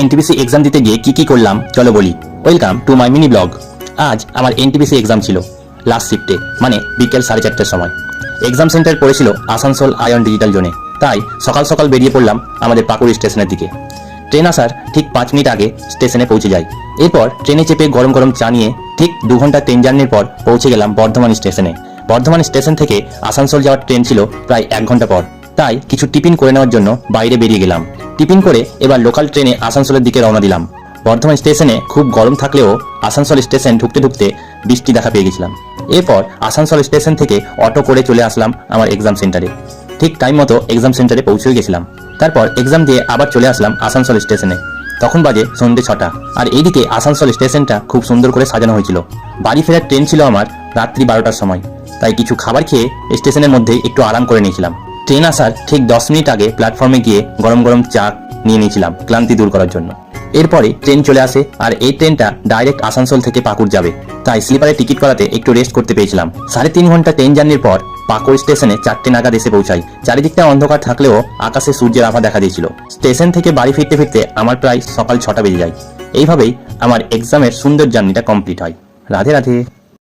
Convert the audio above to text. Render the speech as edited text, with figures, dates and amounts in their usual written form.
NTPC exam দিতে গিয়ে কি করলাম চলো বলি। Welcome to my mini blog. আজ আমার এনটিপিসি এক্সাম ছিল লাস্ট শিফটে, মানে বিকেল 4:30টার সময়। এক্সাম সেন্টার পড়েছিল আসানসোল আয়ন ডিজিটাল জোনে। তাই সকাল সকাল বেরিয়ে পড়লাম আমাদের পাকুড় স্টেশনের দিকে। ট্রেন আসার ঠিক 5 মিনিট আগে স্টেশনে পৌঁছে যাই। এরপর ট্রেনে চেপে গরম গরম চা নিয়ে ঠিক 2 ঘন্টা ট্রেন জার্নির পর পৌঁছে গেলাম বর্ধমান স্টেশনে। বর্ধমান স্টেশন থেকে আসানসোল যাওয়ার ট্রেন ছিল প্রায় 1 ঘন্টা পর। তাই কিছু টিফিন করে নেওয়ার জন্য বাইরে বেরিয়ে গেলাম। টিফিন করে এবার লোকাল ট্রেনে আসানসোলের দিকে রওনা দিলাম। বর্ধমান স্টেশনে খুব গরম থাকলেও আসানসোল স্টেশন ঢুকতে ঢুকতে বৃষ্টি দেখা পেয়ে গেছিলাম। এরপর আসানসোল স্টেশন থেকে অটো করে চলে আসলাম আমার এক্সাম সেন্টারে। ঠিক টাইম মতো এক্সাম সেন্টারে পৌঁছে গেছিলাম। তারপর এক্সাম দিয়ে আবার চলে আসলাম আসানসোল স্টেশনে। তখন বাজে সন্ধ্যে 6টা। আর এইদিকে আসানসোল স্টেশনটা খুব সুন্দর করে সাজানো হয়েছিল। বাড়ি ফেরার ট্রেন ছিল আমার রাত্রি 12টার সময়। তাই কিছু খাবার খেয়ে স্টেশনের মধ্যেই একটু আরাম করে নিয়েছিলাম। ট্রেন আসার ঠিক 10 মিনিট আগে প্ল্যাটফর্মে গিয়ে গরম গরম চা নিয়ে নিয়েছিলাম ক্লান্তি দূর করার জন্য। এরপরে ট্রেন চলে আসে আর এই ট্রেনটা ডাইরেক্ট আসানসোল থেকে পাকুড় যাবে। তাই স্লিপারে টিকিট করাতে একটু রেস্ট করতে পেয়েছিলাম। 3.5 ঘন্টা ট্রেন জার্নির পর পাকুড় স্টেশনে 4টে নাগাদ এসে পৌঁছাই। চারিদিকটা অন্ধকার থাকলেও আকাশে সূর্যের আভা দেখা দিয়েছিল। স্টেশন থেকে বাড়ি ফিরতে ফিরতে আমার প্রায় সকাল 6টা বেজে যায়। এইভাবেই আমার এক্সামের সুন্দর জার্নিটা কমপ্লিট হয়। রাধে রাধে।